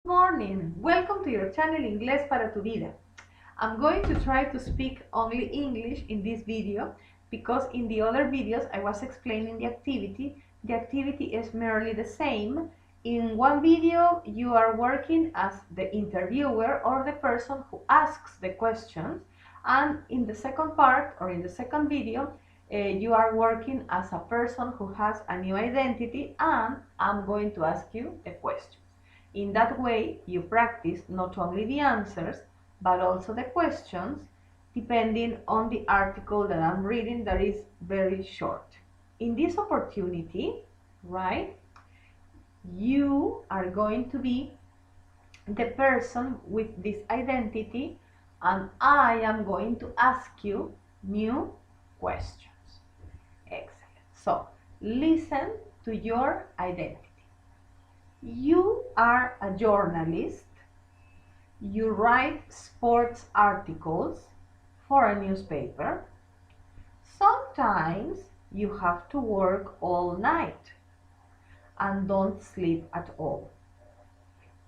Morning! Welcome to your channel Inglés para tu vida. I'm going to try to speak only English in this video because in the other videos I was explaining the activity. The activity is merely the same. In one video you are working as the interviewer or the person who asks the questions, and in the second part or in the second video you are working as a person who has a new identity, and I'm going to ask you the questions. In that way, you practice not only the answers, but also the questions, depending on the article that I'm reading that is very short. In this opportunity, right, you are going to be the person with this identity, and I am going to ask you new questions. Excellent. So, listen to your identity. You are a journalist. You write sports articles for a newspaper. Sometimes you have to work all night and don't sleep at all.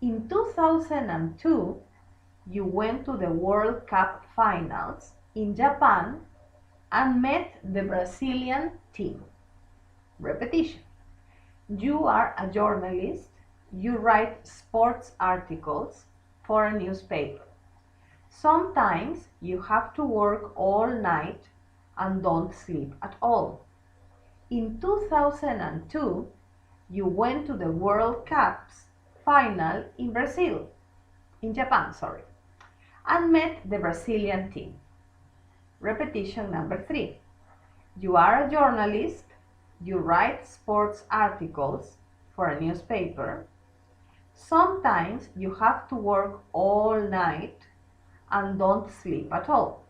In 2002, you went to the World Cup finals in Japan and met the Brazilian team. Repetition. You are a journalist. You write sports articles for a newspaper. Sometimes you have to work all night and don't sleep at all. In 2002, you went to the World Cup's final in Japan, and met the Brazilian team. Repetition number 3. You are a journalist. You write sports articles for a newspaper. Sometimes you have to work all night and don't sleep at all.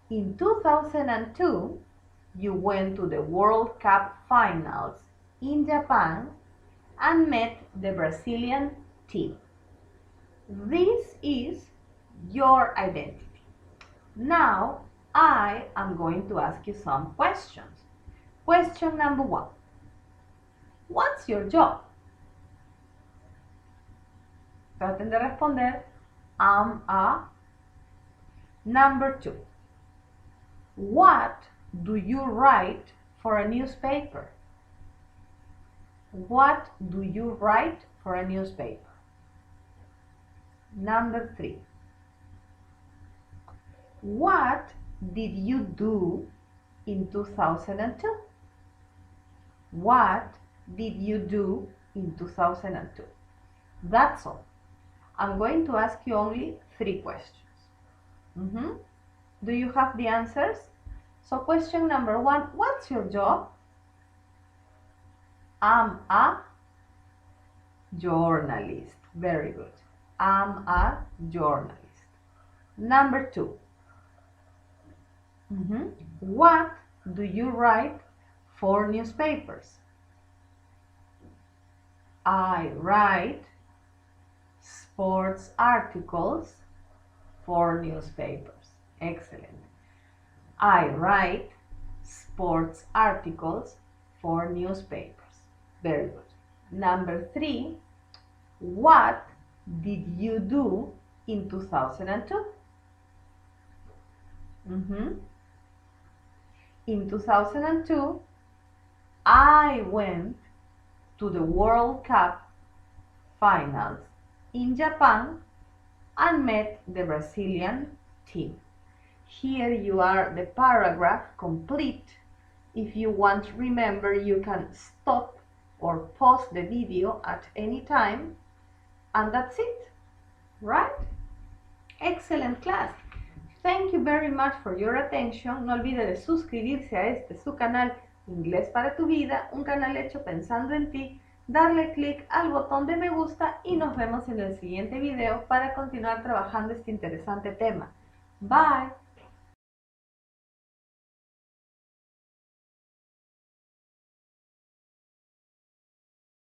In 2002, you went to the World Cup finals in Japan and met the Brazilian team. This is your identity. Now, I am going to ask you some questions. Question number 1. What's your job? Traten de responder, am a. Number 2. What do you write for a newspaper? What do you write for a newspaper? Number 3. What did you do in 2002? What did you do in 2002? That's all. I'm going to ask you only 3 questions. Do you have the answers? So question number 1, what's your job? I'm a journalist. Very good. I'm a journalist. Number 2. What do you write for newspapers? I write sports articles for newspapers. Excellent. I write sports articles for newspapers. Very good. Number 3, what did you do in 2002? In 2002, I went to the World Cup finals in Japan and met the Brazilian team. Here you are the paragraph complete. If you want to remember, you can stop or pause the video at any time, and that's it, right? Excellent class. Thank you very much for your attention. No olvide de suscribirse a su canal Inglés para tu vida, un canal hecho pensando en ti, darle clic al botón de me gusta y nos vemos en el siguiente video para continuar trabajando este interesante tema. Bye.